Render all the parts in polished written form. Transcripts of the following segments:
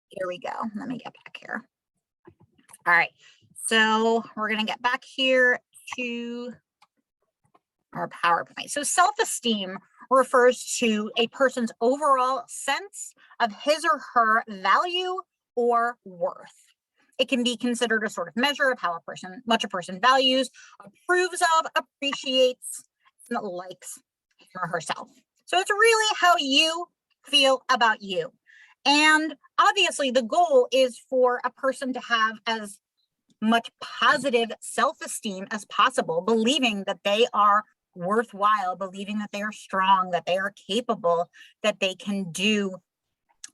Here we go. Let me get back here. All right. So we're going to get back here to our PowerPoint. So self-esteem refers to a person's overall sense of his or her value or worth. It can be considered a sort of measure of how much a person values, approves of, appreciates, and likes him or herself. So it's really how you feel about you. And obviously the goal is for a person to have as much positive self-esteem as possible, believing that they are worthwhile, believing that they are strong, that they are capable, that they can do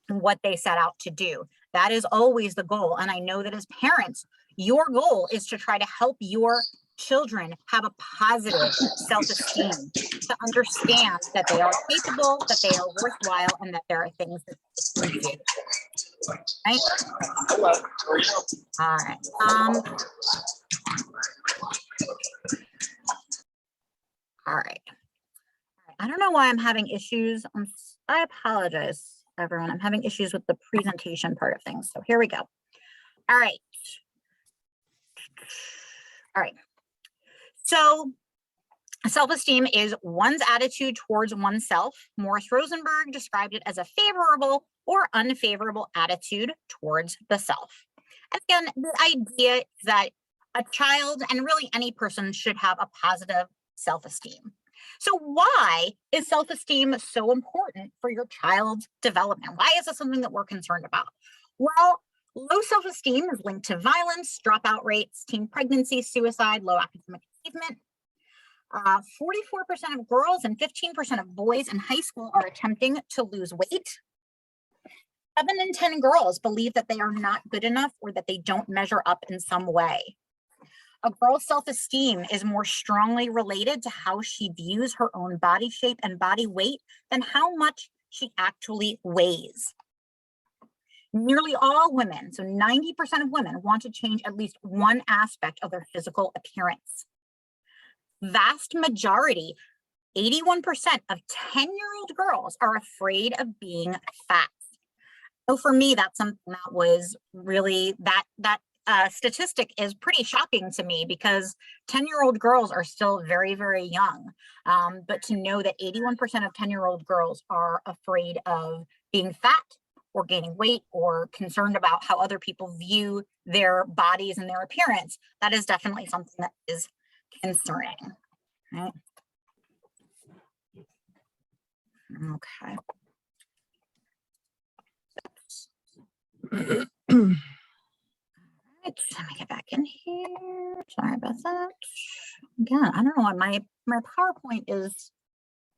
what they set out to do. That is always the goal. And I know that as parents, your goal is to try to help your children have a positive self-esteem, to understand that they are capable, that they are worthwhile, and that there are things that they can do. Right? Hello, how are you? All right. All right. I don't know why I'm having issues. I apologize, everyone. I'm having issues with the presentation part of things. So here we go. All right. All right. So self-esteem is one's attitude towards oneself. Morris Rosenberg described it as a favorable or unfavorable attitude towards the self. And again, the idea is that a child and really any person should have a positive self-esteem. So why is self-esteem so important for your child's development? Why is this something that we're concerned about? Well, low self-esteem is linked to violence, dropout rates, teen pregnancy, suicide, low academic achievement. 44% of girls and 15% of boys in high school are attempting to lose weight. 7 in 10 girls believe that they are not good enough or that they don't measure up in some way. A girl's self-esteem is more strongly related to how she views her own body shape and body weight than how much she actually weighs. Nearly all women, so 90% of women, want to change at least one aspect of their physical appearance. Vast majority, 81% of 10-year-old girls are afraid of being fat. So for me, that's something that was really, that statistic is pretty shocking to me because 10-year-old girls are still very, very young. But to know that 81% of 10-year-old girls are afraid of being fat or gaining weight or concerned about how other people view their bodies and their appearance, that is definitely something that is concerning. Right? Okay. Right, let me get back in here. Sorry about that. Again, I don't know why my PowerPoint is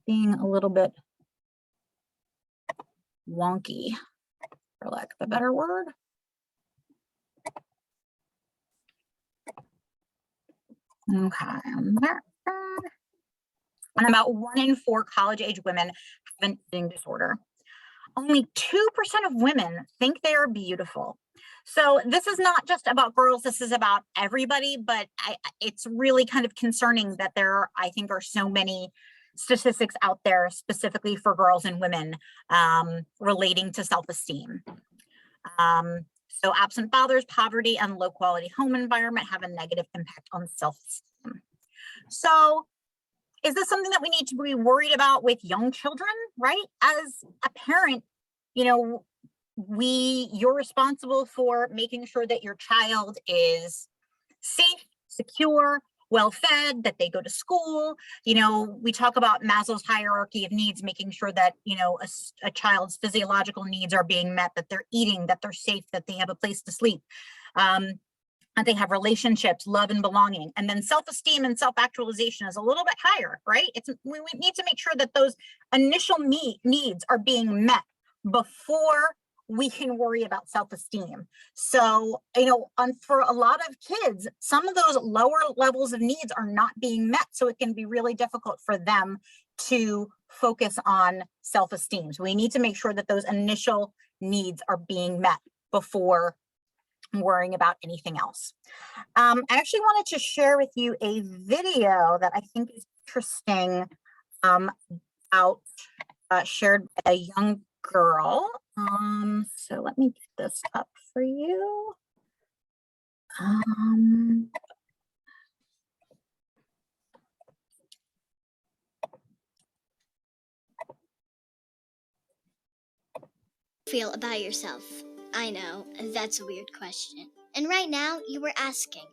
being a little bit wonky, for lack of a better word. Okay, I'm there. And about 1 in 4 college-age women have an eating disorder. Only 2% of women think they are beautiful. So this is not just about girls, this is about everybody, but it's really kind of concerning that there, I think, are so many statistics out there specifically for girls and women relating to self-esteem. So absent fathers, poverty, and low quality home environment have a negative impact on self-esteem. So is this something that we need to be worried about with young children, right? As a parent, you know, you're responsible for making sure that your child is safe, secure, well-fed, that they go to school. You know, we talk about Maslow's hierarchy of needs, making sure that, you know, a child's physiological needs are being met, that they're eating, that they're safe, that they have a place to sleep. And they have relationships, love and belonging. And then self-esteem and self-actualization is a little bit higher, right? We need to make sure that those initial needs are being met before we can worry about self-esteem. So, you know, for a lot of kids, some of those lower levels of needs are not being met. So it can be really difficult for them to focus on self-esteem. So we need to make sure that those initial needs are being met before worrying about anything else. I actually wanted to share with you a video that I think is interesting shared by a young girl. So let me get this up for you. Um, Feel about yourself? I know, that's a weird question. And right now, you were asking,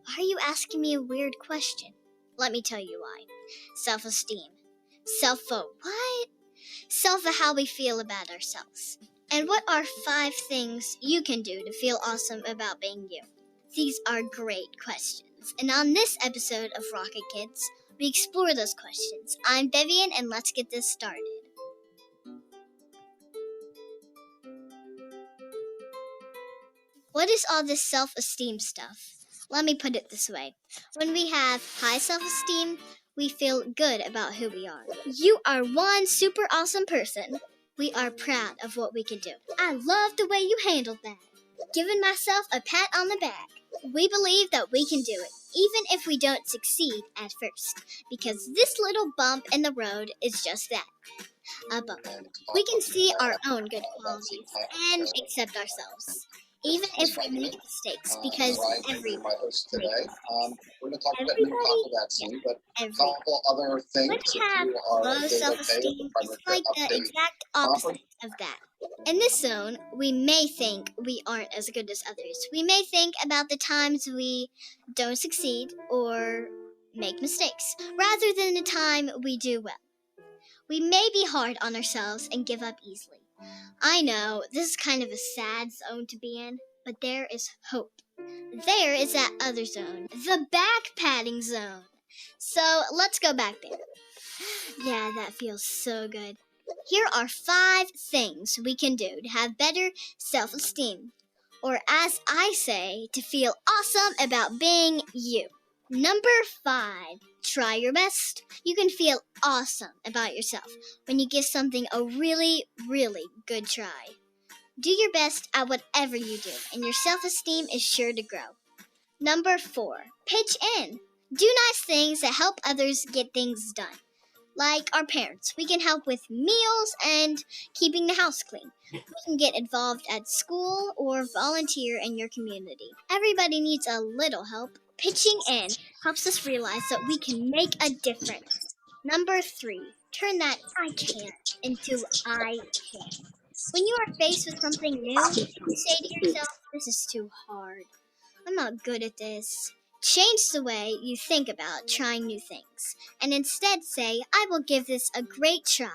why are you asking me a weird question? Let me tell you why. Self-esteem. Self-vote. What? Self how we feel about ourselves. And what are 5 things you can do to feel awesome about being you? These are great questions. And on this episode of Rocket Kids, we explore those questions. I'm Vivian, and let's get this started. What is all this self-esteem stuff? Let me put it this way. When we have high self-esteem, we feel good about who we are. You are one super awesome person. We are proud of what we can do. I love the way you handled that. Giving myself a pat on the back. We believe that we can do it, even if we don't succeed at first, because this little bump in the road is just that, a bump. We can see our own good qualities and accept ourselves, even if we make mistakes, because everybody makes mistakes. We're going to talk about new Everybody? topic vaccine, but a Everybody. couple other When things we if have you are low doing okay with the self-esteem, primary it's care like the update exact opposite conference. of that. In this zone, we may think we aren't as good as others. We may think about the times we don't succeed or make mistakes, rather than the time we do well. We may be hard on ourselves and give up easily. I know, this is kind of a sad zone to be in, but there is hope. There is that other zone, the back patting zone. So let's go back there. Yeah, that feels so good. Here are 5 things we can do to have better self-esteem. Or as I say, to feel awesome about being you. Number 5, try your best. You can feel awesome about yourself when you give something a really, really good try. Do your best at whatever you do, and your self-esteem is sure to grow. Number 4, pitch in. Do nice things that help others get things done. Like our parents, we can help with meals and keeping the house clean. We can get involved at school or volunteer in your community. Everybody needs a little help. Pitching in helps us realize that we can make a difference. Number 3, turn that I can't into I can. When you are faced with something new, you say to yourself, this is too hard. I'm not good at this. Change the way you think about trying new things, and instead say, I will give this a great try.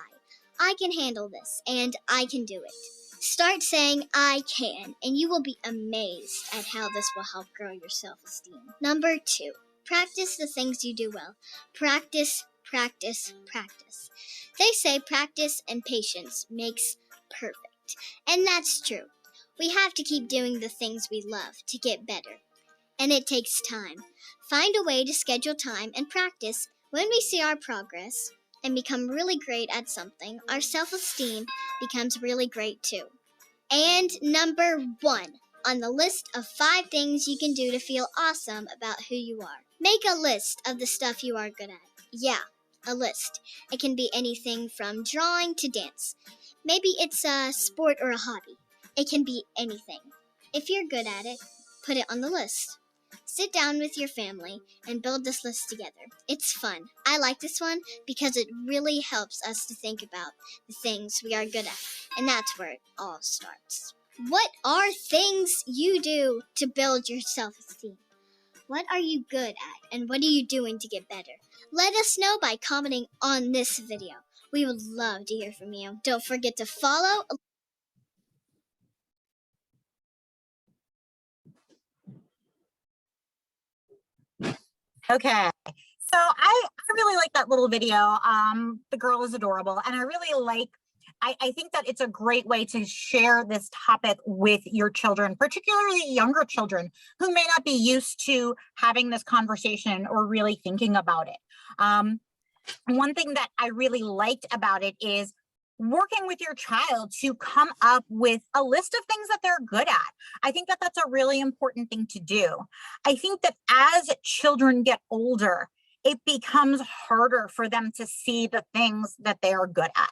I can handle this, and I can do it. Start saying, I can, and you will be amazed at how this will help grow your self-esteem. Number 2, practice the things you do well. Practice, practice, practice. They say practice and patience makes perfect, and that's true. We have to keep doing the things we love to get better. And it takes time. Find a way to schedule time and practice. When we see our progress and become really great at something, our self-esteem becomes really great too. And number 1 on the list of 5 things you can do to feel awesome about who you are. Make a list of the stuff you are good at. Yeah, a list. It can be anything from drawing to dance. Maybe it's a sport or a hobby. It can be anything. If you're good at it, put it on the list. Sit down with your family and build this list together. It's fun. I like this one because it really helps us to think about the things we are good at. And that's where it all starts. What are things you do to build your self-esteem? What are you good at and what are you doing to get better? Let us know by commenting on this video. We would love to hear from you. Don't forget to follow. okay. So I really like that little video. The girl is adorable. And I really like, I think that it's a great way to share this topic with your children, particularly younger children who may not be used to having this conversation or really thinking about it. One thing that I really liked about it is working with your child to come up with a list of things that they're good at. I think that that's a really important thing to do. I think that as children get older, it becomes harder for them to see the things that they are good at.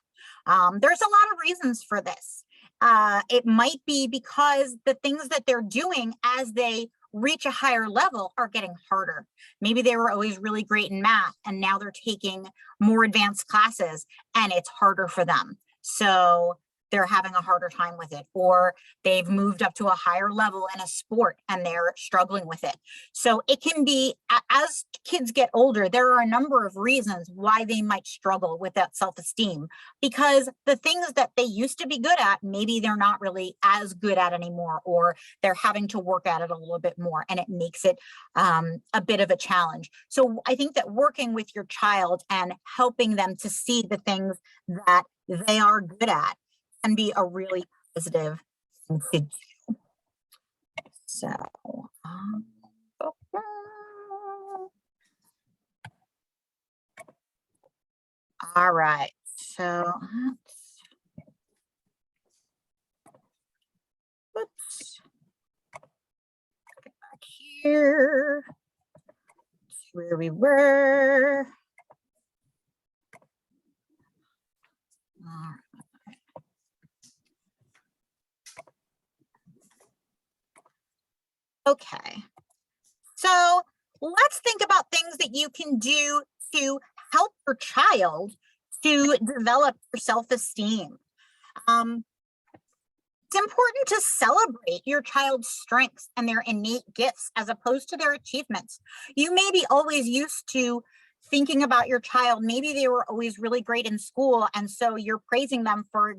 There's a lot of reasons for this. It might be because the things that they're doing as they reach a higher level are getting harder. Maybe they were always really great in math and now they're taking more advanced classes and it's harder for them. So they're having a harder time with it, or they've moved up to a higher level in a sport and they're struggling with it. So it can be, as kids get older, there are a number of reasons why they might struggle with that self-esteem, because the things that they used to be good at, maybe they're not really as good at anymore, or they're having to work at it a little bit more, and it makes it a bit of a challenge. So I think that working with your child and helping them to see the things that they are good at can be a really positive thing to do. So, all right. So, let's get back here to where we were. All right. Okay, so let's think about things that you can do to help your child to develop their self-esteem. It's important to celebrate your child's strengths and their innate gifts as opposed to their achievements. You may be always used to thinking about your child. Maybe they were always really great in school, and so you're praising them for,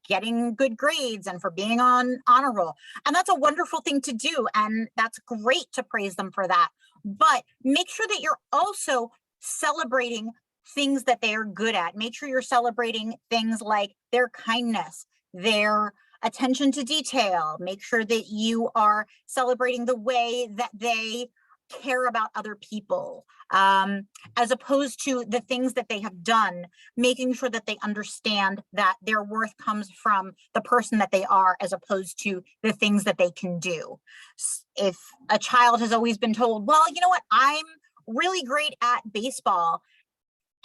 getting good grades and for being on honor roll. And that's a wonderful thing to do, and that's great to praise them for that. But make sure that you're also celebrating things that they are good at. Make sure you're celebrating things like their kindness, their attention to detail. Make sure that you are celebrating the way that they care about other people, as opposed to the things that they have done, making sure that they understand that their worth comes from the person that they are, as opposed to the things that they can do. If a child has always been told, well, you know what, I'm really great at baseball,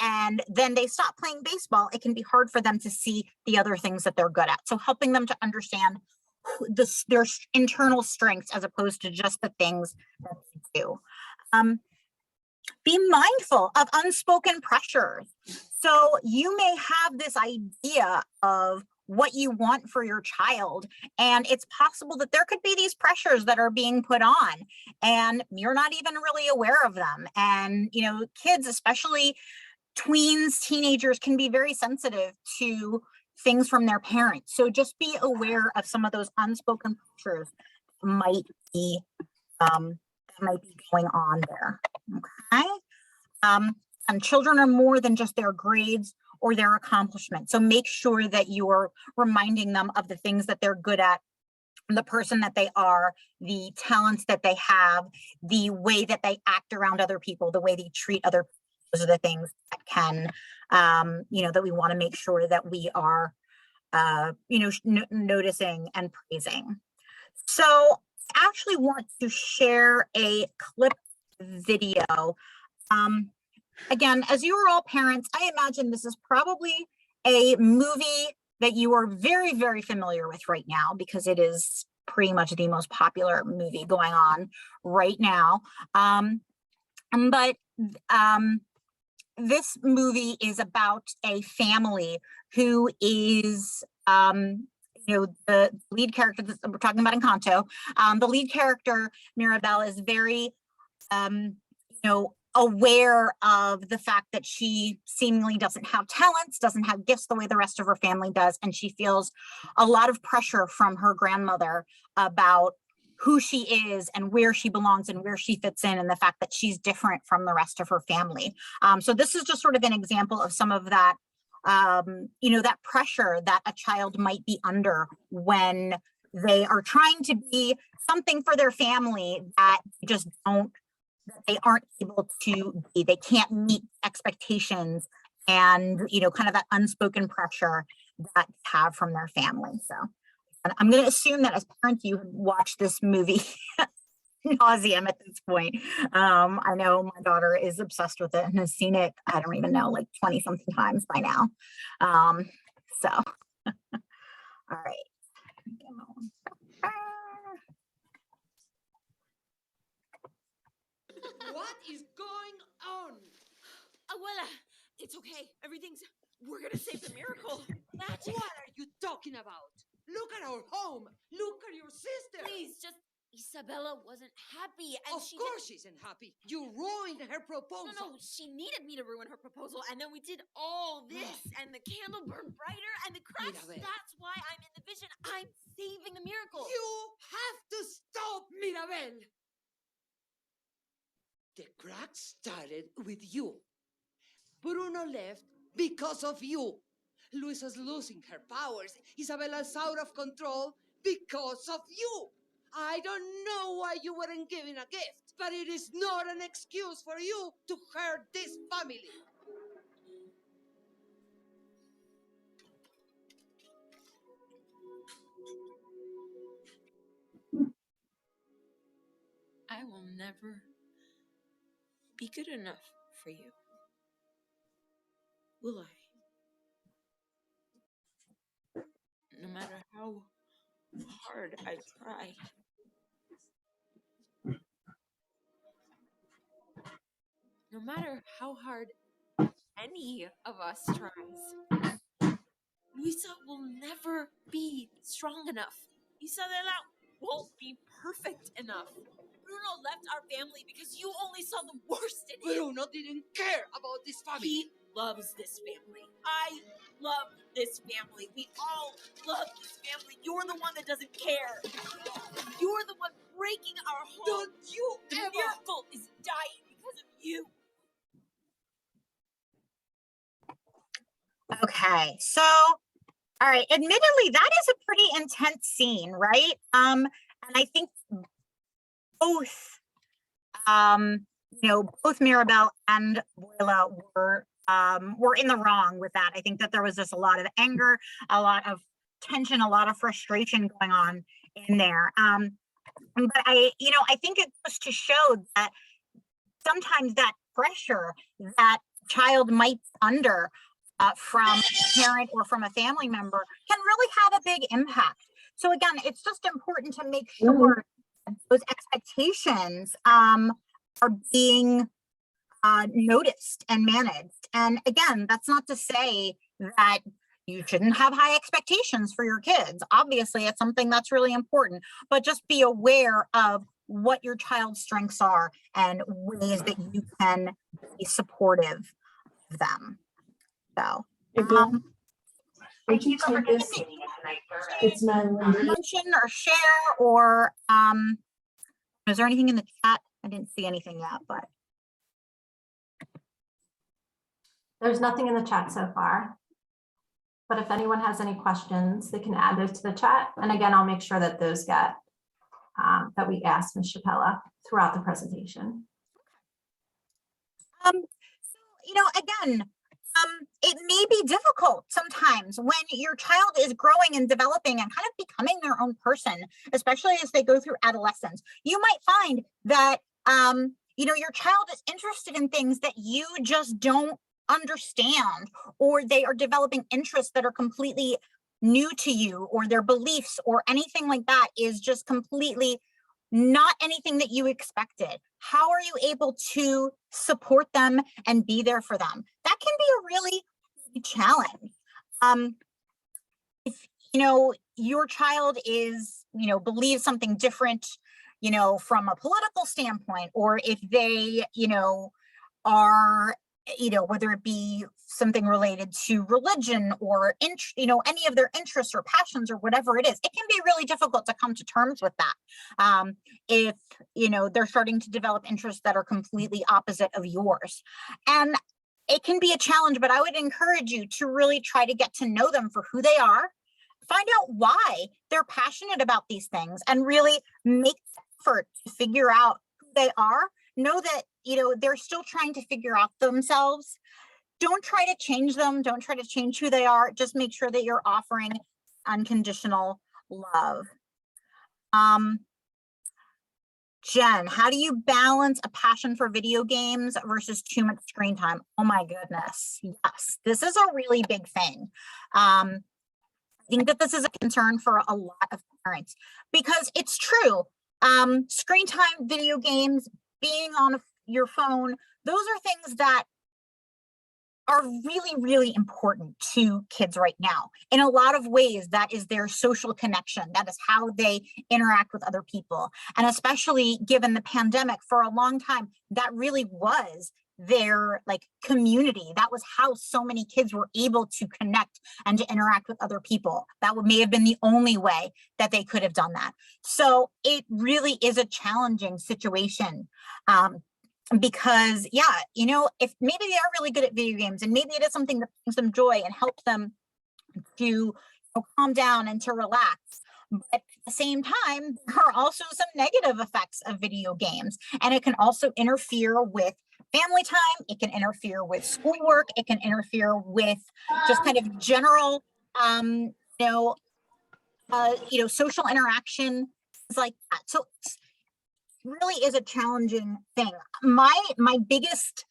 and then they stop playing baseball, it can be hard for them to see the other things that they're good at. So helping them to understand their internal strengths as opposed to just the things that they do. Be mindful of unspoken pressures. So you may have this idea of what you want for your child, and it's possible that there could be these pressures that are being put on and you're not even really aware of them. And kids, especially tweens, teenagers, can be very sensitive to things from their parents. So just be aware of some of those unspoken pressures might be going on there. Okay. And children are more than just their grades or their accomplishments. So make sure that you're reminding them of the things that they're good at, the person that they are, the talents that they have, the way that they act around other people, the way they treat other people. Those are the things that can, that we want to make sure that we are, noticing and praising. So I actually want to share a clip video. Again, as you are all parents, I imagine this is probably a movie that you are very, very familiar with right now, because it is pretty much the most popular movie going on right now. But this movie is about a family who is, the lead character that we're talking about, Encanto. The lead character, Mirabelle, is very, aware of the fact that she seemingly doesn't have talents, doesn't have gifts the way the rest of her family does. And she feels a lot of pressure from her grandmother about who she is and where she belongs and where she fits in, and the fact that she's different from the rest of her family. So this is just sort of an example of some of that, that pressure that a child might be under when they are trying to be something for their family that they aren't able to be. They can't meet expectations, and kind of that unspoken pressure that they have from their family. So I'm going to assume that as parents, you have watched this movie nauseum at this point. I know my daughter is obsessed with it and has seen it, I don't even know, like 20 something times by now. All right. It's okay. We're gonna save the miracle. Magic. What are you talking about? Look at our home. Look at your sister. Please, just Isabella wasn't happy, and Of course she isn't happy. You ruined her proposal. No, she needed me to ruin her proposal, and then we did all this, and the candle burned brighter, and the cracks. Mirabel. That's why I'm in the vision. I'm saving the miracle. You have to stop, Mirabel. The crack started with you. Bruno left because of you. Luisa's losing her powers. Isabella's out of control because of you. I don't know why you weren't given a gift, but it is not an excuse for you to hurt this family. I will never be good enough for you. Will I? No matter how hard I try. No matter how hard any of us tries. Luisa will never be strong enough. Isabella won't be perfect enough. Bruno left our family because you only saw the worst in him. Bruno didn't care about this family. He loves this family. I love this family. We all love this family. You're the one that doesn't care. You're the one breaking our home. Don't you The ever... miracle is dying because of you. Okay, so, all right, admittedly, that is a pretty intense scene, right? And I think both, both Mirabel and Boila were in the wrong with that. I think that there was just a lot of anger, a lot of tension, a lot of frustration going on in there. But I think it goes to show that sometimes that pressure that child might be under from a parent or from a family member can really have a big impact. So again, it's just important to make sure that those expectations are being noticed and managed. And again, that's not to say that you shouldn't have high expectations for your kids. Obviously, it's something that's really important, but just be aware of what your child's strengths are and ways that you can be supportive of them. So, would you take this? It's my mention or share, or is there anything in the chat? I didn't see anything yet, but there's nothing in the chat so far. But if anyone has any questions, they can add those to the chat. And again, I'll make sure that those get that we ask Ms. Chapella throughout the presentation. Again, it may be difficult sometimes when your child is growing and developing and kind of becoming their own person, especially as they go through adolescence. You might find that, your child is interested in things that you just don't understand, or they are developing interests that are completely new to you, or their beliefs or anything like that is just completely not anything that you expected. How are you able to support them and be there for them? That can be a really big challenge. If your child is, believes something different, from a political standpoint, or if they, are, whether it be something related to religion or, any of their interests or passions or whatever it is, it can be really difficult to come to terms with that. If, they're starting to develop interests that are completely opposite of yours. And it can be a challenge, but I would encourage you to really try to get to know them for who they are, find out why they're passionate about these things, and really make effort to figure out who they are. Know that, they're still trying to figure out themselves. Don't try to change them. Don't try to change who they are. Just make sure that you're offering unconditional love. Jen, how do you balance a passion for video games versus too much screen time? Oh my goodness. Yes, this is a really big thing. I think that this is a concern for a lot of parents because it's true. Screen time, video games, being on your phone, those are things that are really, really important to kids right now. In a lot of ways, that is their social connection. That is how they interact with other people. And especially given the pandemic, for a long time, that really was their like community. That was how so many kids were able to connect and to interact with other people. That may have been the only way that they could have done that. So it really is a challenging situation. Because yeah, you know, if maybe they are really good at video games and maybe it is something that brings them joy and helps them to calm down and to relax. But at the same time, there are also some negative effects of video games, and it can also interfere with family time. It can interfere with schoolwork. It can interfere with just kind of general, you know, social interaction, things like that. So it's really is a challenging thing. My biggest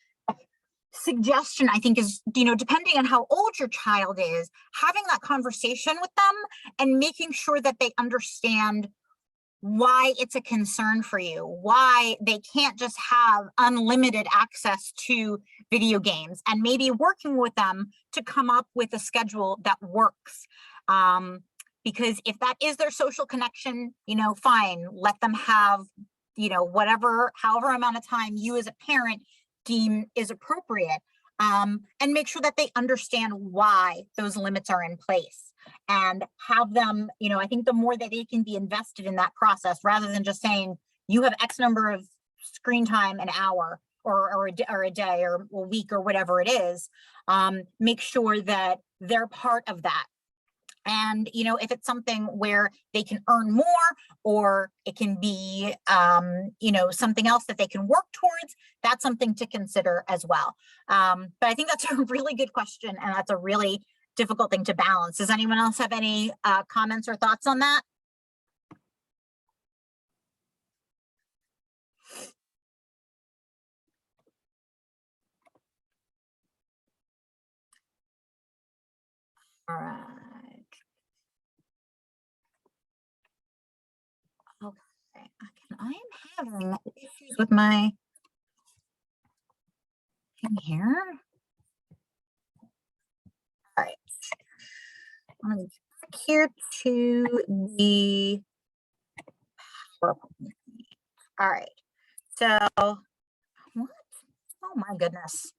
suggestion, I think, is, depending on how old your child is, having that conversation with them and making sure that they understand why it's a concern for you, why they can't just have unlimited access to video games, and maybe working with them to come up with a schedule that works. Because if that is their social connection, fine, let them have however amount of time you as a parent deem is appropriate, and make sure that they understand why those limits are in place, and have them, I think the more that they can be invested in that process, rather than just saying you have X number of screen time an hour or a day or a week or whatever it is, make sure that they're part of that. And, if it's something where they can earn more, or it can be, something else that they can work towards, that's something to consider as well. But I think that's a really good question, and that's a really difficult thing to balance. Does anyone else have any comments or thoughts on that? All right. Okay, I am having issues with my thing here. All right, I'm gonna get back here to the PowerPoint. All right, so what? Oh my goodness,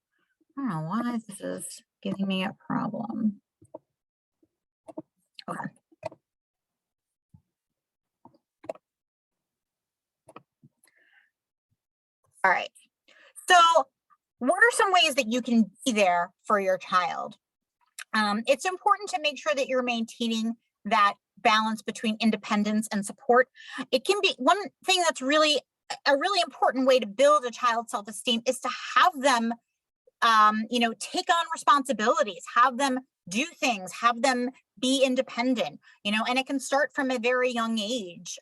I don't know why this is giving me a problem. Okay. All right. So what are some ways that you can be there for your child? It's important to make sure that you're maintaining that balance between independence and support. It can be one thing that's really a really important way to build a child's self-esteem is to have them, take on responsibilities, have them do things, have them be independent, and it can start from a very young age,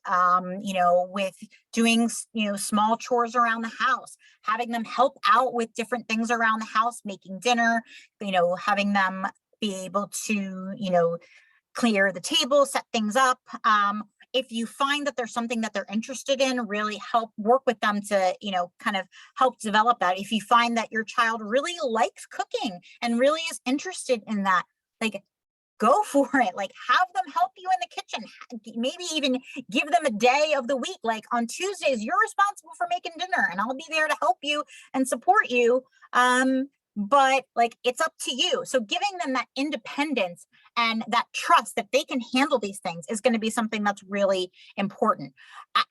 with doing, small chores around the house, having them help out with different things around the house, making dinner, having them be able to, clear the table, set things up. If you find that there's something that they're interested in, really help work with them to, kind of help develop that. If you find that your child really likes cooking and really is interested in that, like, go for it. Like, have them help you in the kitchen. Maybe even give them a day of the week. Like, on Tuesdays, you're responsible for making dinner, and I'll be there to help you and support you. But like, it's up to you. So giving them that independence and that trust that they can handle these things is going to be something that's really important.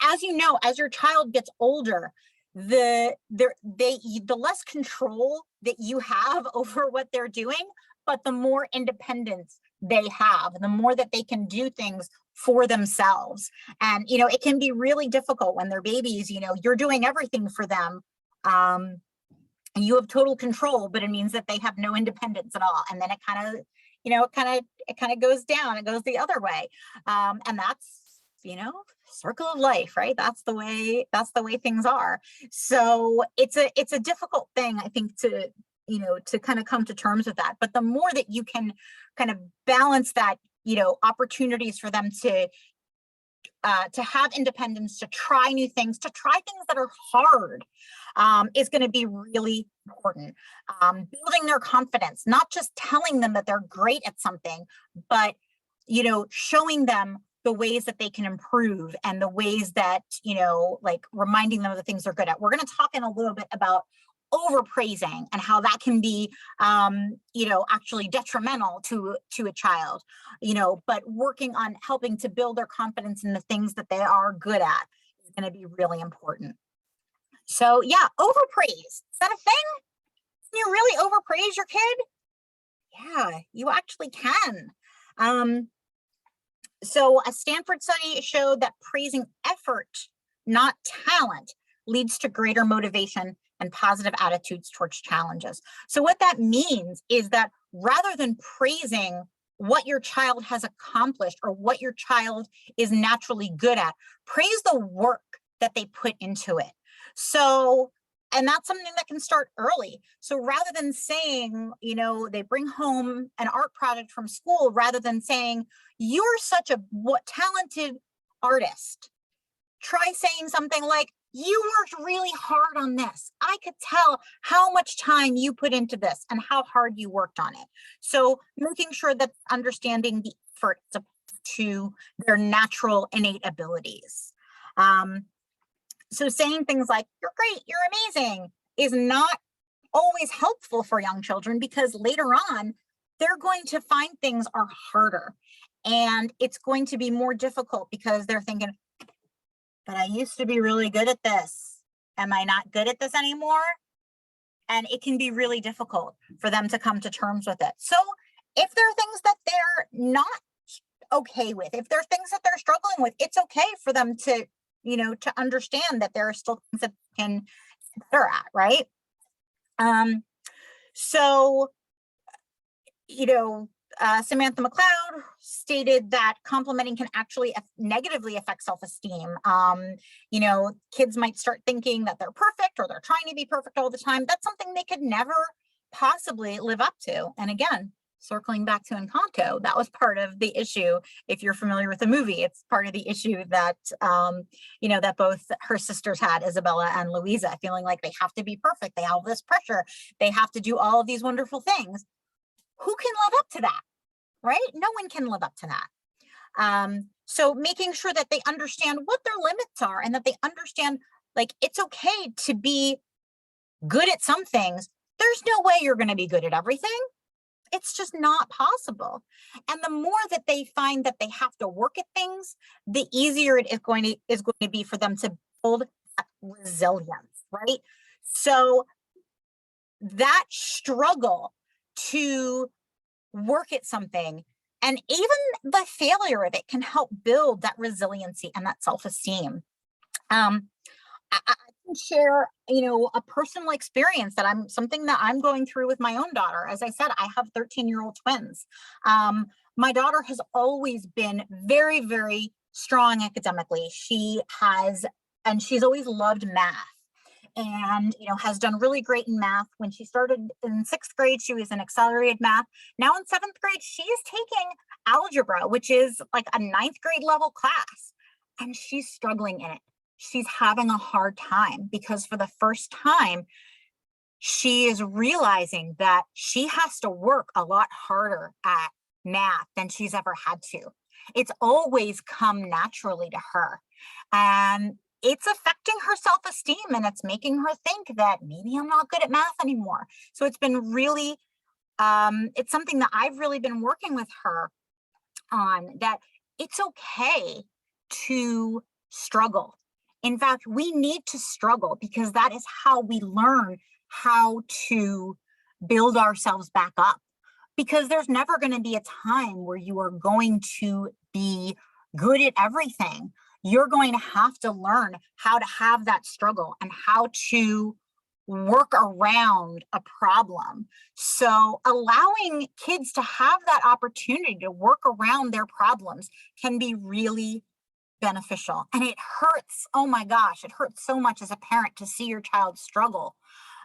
As you know, as your child gets older, the less control that you have over what they're doing, but the more independence they have, the more that they can do things for themselves. And, it can be really difficult when they're babies, you're doing everything for them. You have total control, but it means that they have no independence at all. And then it kind of, it kind of goes down, it goes the other way. And that's, circle of life, right? That's the way things are. So it's a difficult thing, I think, to kind of come to terms with that. But the more that you can kind of balance that, opportunities for them to have independence, to try new things, to try things that are hard, is going to be really, important. Building their confidence, not just telling them that they're great at something, but, showing them the ways that they can improve and the ways that, like reminding them of the things they're good at. We're going to talk in a little bit about overpraising and how that can be, actually detrimental to a child, but working on helping to build their confidence in the things that they are good at is going to be really important. So yeah, overpraise. Is that a thing? Can you really overpraise your kid? Yeah, you actually can. So a Stanford study showed that praising effort, not talent, leads to greater motivation and positive attitudes towards challenges. So what that means is that rather than praising what your child has accomplished or what your child is naturally good at, praise the work that they put into it. So, and that's something that can start early. So rather than saying, they bring home an art project from school, rather than saying, you're such a talented artist, try saying something like, you worked really hard on this. I could tell how much time you put into this and how hard you worked on it. So making sure that understanding the effort to their natural innate abilities. So saying things like, you're great, you're amazing, is not always helpful for young children, because later on, they're going to find things are harder. And it's going to be more difficult because they're thinking, but I used to be really good at this. Am I not good at this anymore? And it can be really difficult for them to come to terms with it. So if there are things that they're not okay with, if there are things that they're struggling with, it's okay for them to, to understand that there are still things that they can get better at, right? So, Samantha McLeod stated that complimenting can actually negatively affect self-esteem. Kids might start thinking that they're perfect or they're trying to be perfect all the time. That's something they could never possibly live up to. And again, circling back to Encanto, that was part of the issue. If you're familiar with the movie, it's part of the issue that, that both her sisters had, Isabella and Louisa, feeling like they have to be perfect. They have this pressure. They have to do all of these wonderful things. Who can live up to that, right? No one can live up to that. So making sure that they understand what their limits are and that they understand, like, it's okay to be good at some things. There's no way you're going to be good at everything. It's just not possible. And the more that they find that they have to work at things, the easier it is going to be for them to build that resilience, right? So that struggle to work at something, and even the failure of it, can help build that resiliency and that self-esteem. I can share, a personal experience that something that I'm going through with my own daughter. As I said, I have 13-year-old twins. My daughter has always been very, very strong academically. She's always loved math, and has done really great in math. When she started in 6th grade, she was in accelerated math. Now in 7th grade, she is taking algebra, which is like a 9th grade level class, and she's struggling in it. She's having a hard time because for the first time, she is realizing that she has to work a lot harder at math than she's ever had to. It's always come naturally to her. And it's affecting her self-esteem, and it's making her think that maybe I'm not good at math anymore. So it's been really, it's something that I've really been working with her on, that it's okay to struggle. In fact, we need to struggle because that is how we learn how to build ourselves back up. Because there's never going to be a time where you are going to be good at everything. You're going to have to learn how to have that struggle and how to work around a problem. So allowing kids to have that opportunity to work around their problems can be really beneficial. And it hurts. Oh my gosh, it hurts so much as a parent to see your child struggle.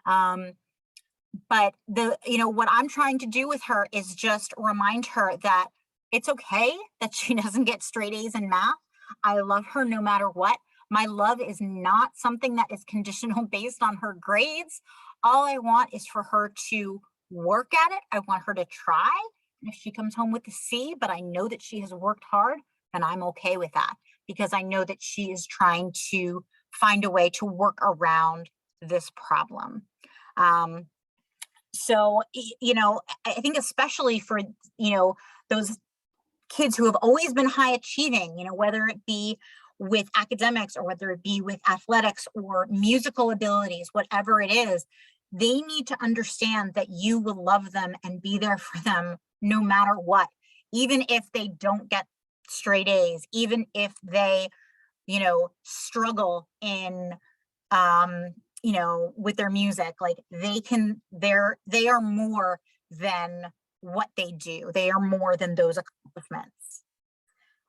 But what I'm trying to do with her is just remind her that it's okay that she doesn't get straight A's in math. I love her no matter what. My love is not something that is conditional based on her grades. All I want is for her to work at it. I want her to try. And if she comes home with a C, but I know that she has worked hard, then I'm okay with that, because I know that she is trying to find a way to work around this problem. So, I think especially for, those kids who have always been high achieving, whether it be with academics or whether it be with athletics or musical abilities, whatever it is, they need to understand that you will love them and be there for them no matter what, even if they don't get straight A's, even if they, struggle in, with their music. Like, they are more than what they do. They are more than those accomplishments.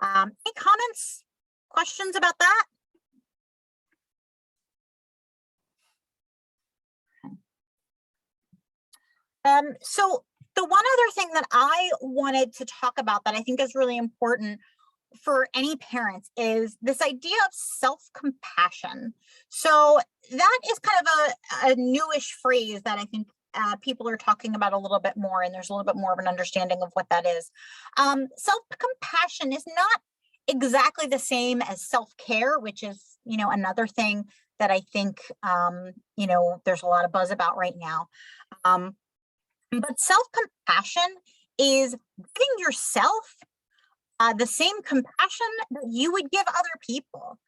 Any comments, questions about that? So the one other thing that I wanted to talk about that I think is really important for any parents is this idea of self-compassion. So that is kind of a newish phrase that I think people are talking about a little bit more, and there's a little bit more of an understanding of what that is. Self-compassion is not exactly the same as self-care, which is, another thing that I think, there's a lot of buzz about right now. But self-compassion is giving yourself the same compassion that you would give other people.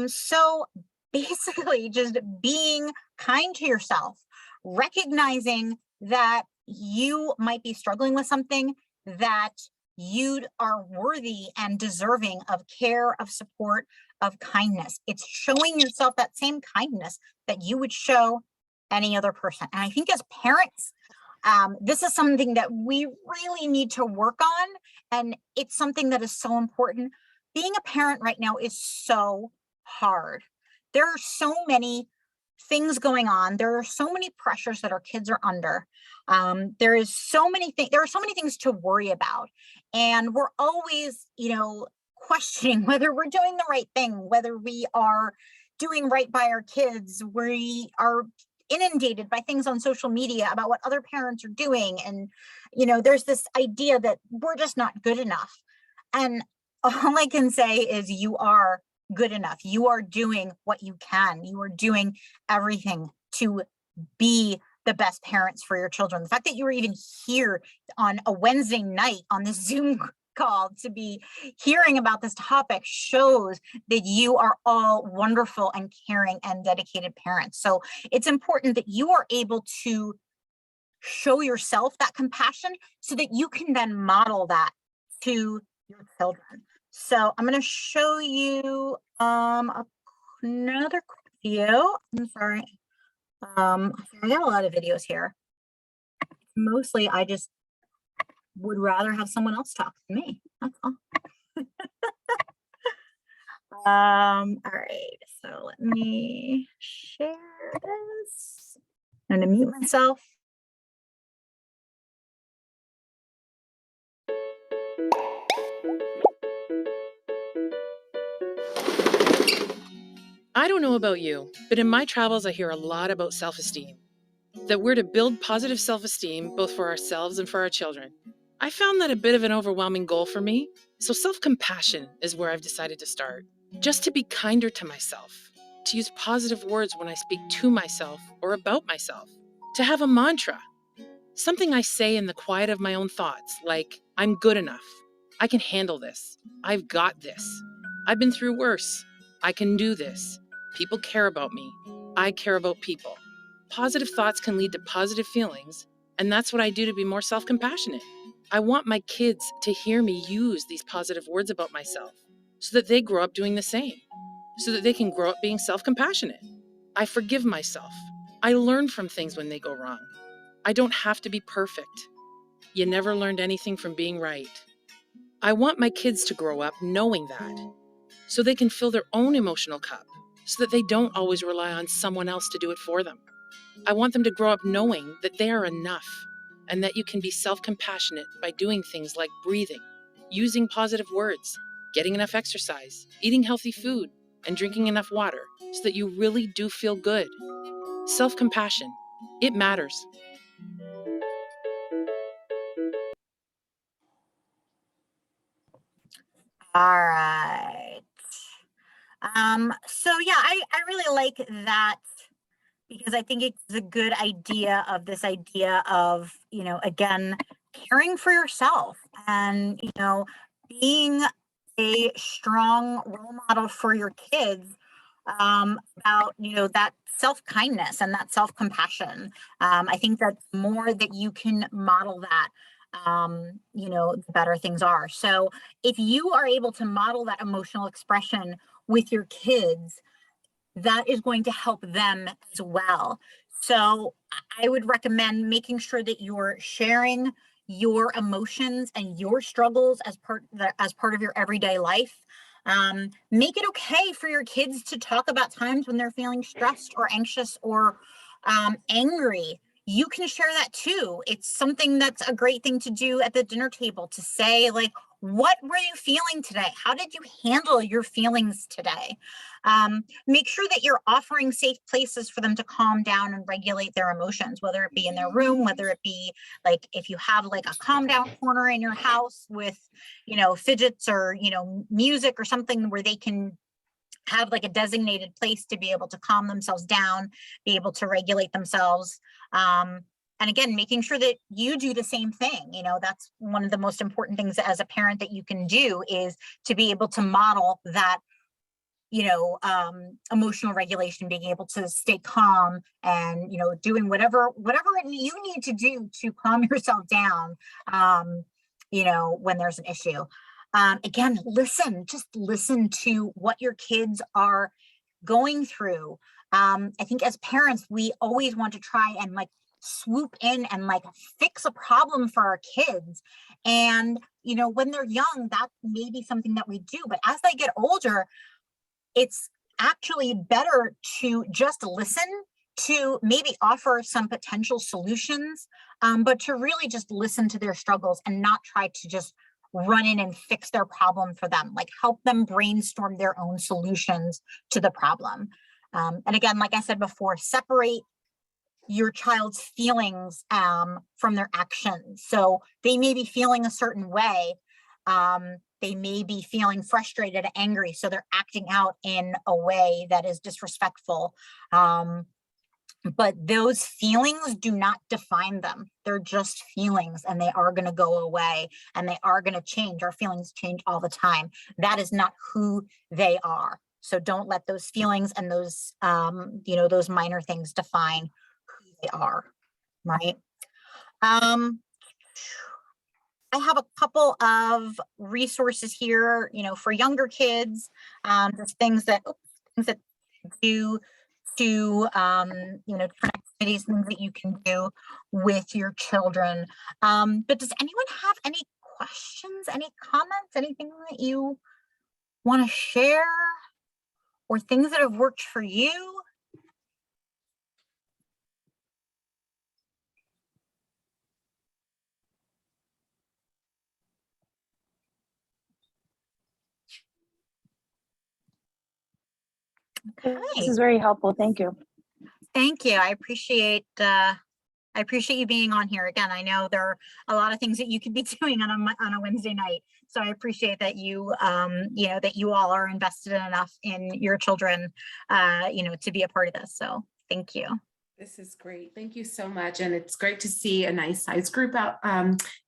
So basically just being kind to yourself, recognizing that you might be struggling with something, that you are worthy and deserving of care, of support, of kindness. It's showing yourself that same kindness that you would show any other person. And I think as parents, this is something that we really need to work on, and it's something that is so important. Being a parent right now is so hard. There are so many things going on. There are so many pressures that our kids are under. There are so many things to worry about, and we're always, questioning whether we're doing the right thing, whether we are doing right by our kids. We are inundated by things on social media about what other parents are doing, and there's this idea that we're just not good enough. And all I can say is you are good enough. You are doing what you can. You are doing everything to be the best parents for your children. The fact that you were even here on a Wednesday night on this Zoom call to be hearing about this topic shows that you are all wonderful and caring and dedicated parents. So it's important that you are able to show yourself that compassion so that you can then model that to your children. So I'm going to show you another quick video. I'm sorry. I got a lot of videos here. Mostly I just would rather have someone else talk to me. That's all. All right, so let me share this. I'm going to mute myself. I don't know about you, but in my travels, I hear a lot about self-esteem. That we're to build positive self-esteem both for ourselves and for our children. I found that a bit of an overwhelming goal for me, so self-compassion is where I've decided to start. Just to be kinder to myself, to use positive words when I speak to myself or about myself, to have a mantra, something I say in the quiet of my own thoughts, like, I'm good enough, I can handle this, I've got this, I've been through worse, I can do this, people care about me, I care about people. Positive thoughts can lead to positive feelings, and that's what I do to be more self-compassionate. I want my kids to hear me use these positive words about myself so that they grow up doing the same, so that they can grow up being self-compassionate. I forgive myself. I learn from things when they go wrong. I don't have to be perfect. You never learned anything from being right. I want my kids to grow up knowing that, so they can fill their own emotional cup, so that they don't always rely on someone else to do it for them. I want them to grow up knowing that they are enough and that you can be self-compassionate by doing things like breathing, using positive words, getting enough exercise, eating healthy food, and drinking enough water so that you really do feel good. Self-compassion It matters. All right. So yeah, I really like that because I think it's a good idea of this idea of, again, caring for yourself and, being a strong role model for your kids about, that self-kindness and that self-compassion. I think that the more that you can model that, the better things are. So if you are able to model that emotional expression with your kids, that is going to help them as well. So I would recommend making sure that you're sharing your emotions and your struggles as part of your everyday life. Make it okay for your kids to talk about times when they're feeling stressed or anxious or angry. You can share that too. It's something that's a great thing to do at the dinner table, to say, like, what were you feeling today? How did you handle your feelings today? Make sure that you're offering safe places for them to calm down and regulate their emotions, whether it be in their room, whether it be like if you have like a calm down corner in your house with, fidgets or, music or something where they can have like a designated place to be able to calm themselves down, be able to regulate themselves. And again, making sure that you do the same thing. That's one of the most important things as a parent that you can do, is to be able to model that, emotional regulation, being able to stay calm and, doing whatever you need to do to calm yourself down, when there's an issue. Again, just listen to what your kids are going through. I think as parents, we always want to try and like swoop in and like fix a problem for our kids. And, when they're young, that may be something that we do, but as they get older, it's actually better to just listen, to maybe offer some potential solutions, but to really just listen to their struggles and not try to just run in and fix their problem for them, like help them brainstorm their own solutions to the problem. And again, like I said before, separate your child's feelings from their actions. So they may be feeling a certain way. They may be feeling frustrated, angry, so they're acting out in a way that is disrespectful. But those feelings do not define them. They're just feelings, and they are going to go away, and they are going to change. Our feelings change all the time. That is not who they are. So don't let those feelings and those, those minor things define who they are, right? I have a couple of resources here, for younger kids, just things that do to, activities, things that you can do with your children. But does anyone have any questions, any comments, anything that you want to share, or things that have worked for you? This Okay, is very helpful. Thank you. thank you. I appreciate you being on here again. I know there are a lot of things that you could be doing on a Wednesday night. So I appreciate that you, that you all are invested enough in your children, to be a part of this. So thank you. This is great. Thank you so much. And it's great to see a nice sized group out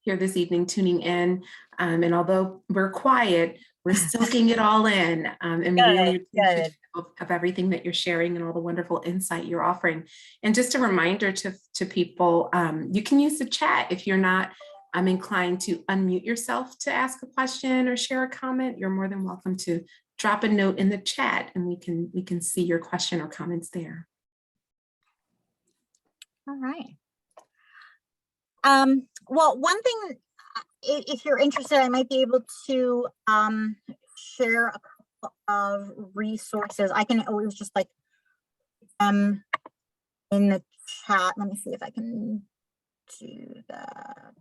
here this evening tuning in. And although we're quiet, we're soaking it all in, and really appreciative of everything that you're sharing and all the wonderful insight you're offering. And just a reminder to people, you can use the chat if you're not inclined to unmute yourself to ask a question or share a comment. You're more than welcome to drop a note in the chat, and we can see your question or comments there. All right. Well, one thing, if you're interested, I might be able to share a couple of resources. I can always just like in the chat. Let me see if I can do that.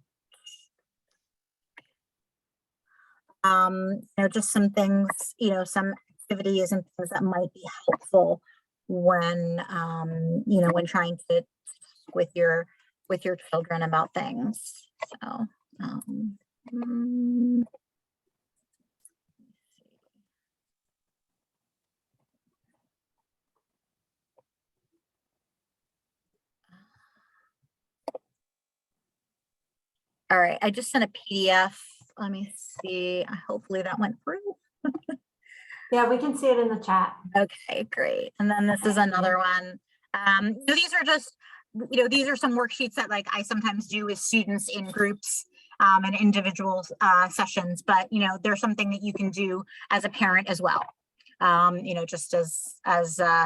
Just some things, some activities and things that might be helpful when, when trying to with your children about things. So mm, all right, I just sent a PDF. Let me see. Hopefully that went through. Yeah, we can see it in the chat. Okay, great. And then this is another one. So these are just, these are some worksheets that like I sometimes do with students in groups and individual sessions, but there's something that you can do as a parent as well. Just as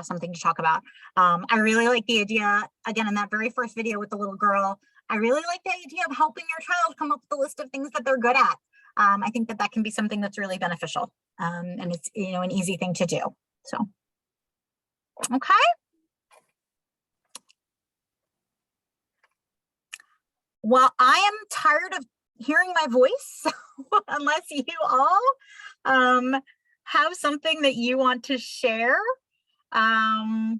something to talk about. I really like the idea, again, in that very first video with the little girl, I really like the idea of helping your child come up with a list of things that they're good at. I think that can be something that's really beneficial. And it's, an easy thing to do. So, okay. Well, I am tired of hearing my voice, unless you all have something that you want to share. I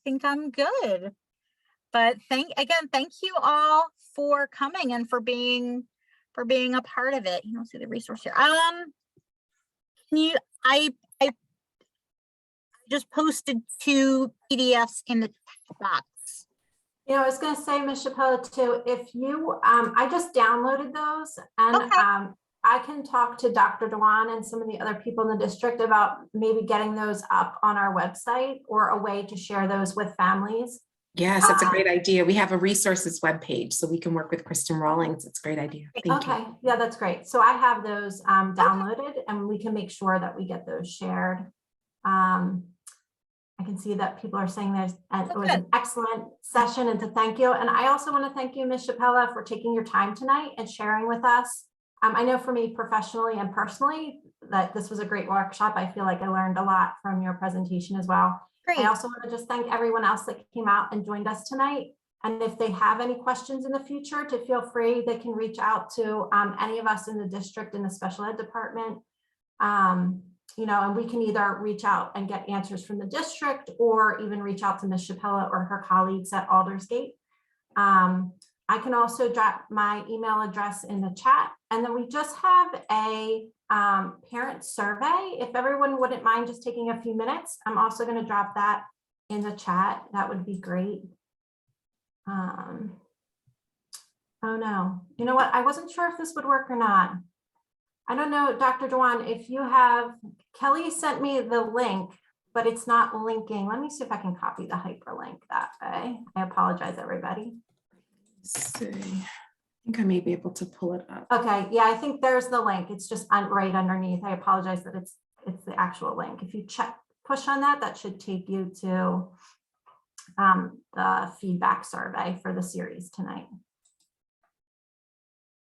think I'm good. But thank you all for coming and for being a part of it. You don't see the resource here. I just posted 2 PDFs in the chat box. I was going to say, Ms. Chappella, too, if you, I just downloaded those, and Okay. I can talk to Dr. Dewan and some of the other people in the district about maybe getting those up on our website or a way to share those with families. Yes, that's a great idea. We have a resources webpage, so we can work with Kristen Rawlings. It's a great idea. Thank you. Okay, yeah, that's great. So I have those downloaded, and we can make sure that we get those shared. I can see that people are saying it was an excellent session, and to thank you. And I also want to thank you, Ms. Chappella, for taking your time tonight and sharing with us. I know for me professionally and personally that this was a great workshop. I feel like I learned a lot from your presentation as well. Great. I also want to just thank everyone else that came out and joined us tonight. And if they have any questions in the future, to feel free, they can reach out to any of us in the district in the special ed department. And we can either reach out and get answers from the district or even reach out to Ms. Chappella or her colleagues at Aldersgate. I can also drop my email address in the chat. And then we just have a parent survey. If everyone wouldn't mind just taking a few minutes, I'm also going to drop that in the chat. That would be great. Oh no, you know what? I wasn't sure if this would work or not. I don't know, Dr. Dewan, if you have, Kelly sent me the link, but it's not linking. Let me see if I can copy the hyperlink that way. I apologize, everybody. Let's see. I think I may be able to pull it up. Okay, yeah, I think there's the link. It's just right underneath. I apologize that it's the actual link. If you push on that, that should take you to the feedback survey for the series tonight.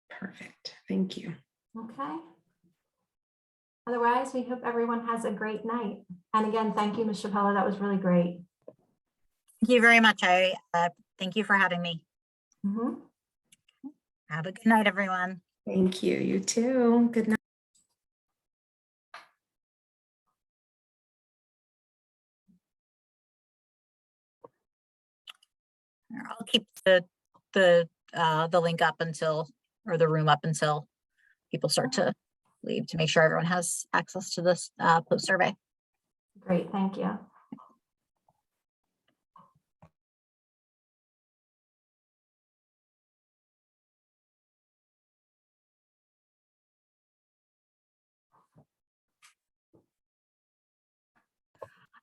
Perfect. Thank you. Okay. Otherwise, we hope everyone has a great night. And again, thank you, Ms. Chappella. That was really great. Thank you very much. I thank you for having me. Have a good night, everyone. Thank you. You too. Good night. I'll keep the link up until, or the room up until people start to leave, to make sure everyone has access to this post survey. Great, thank you.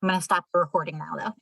I'm going to stop the recording now, though.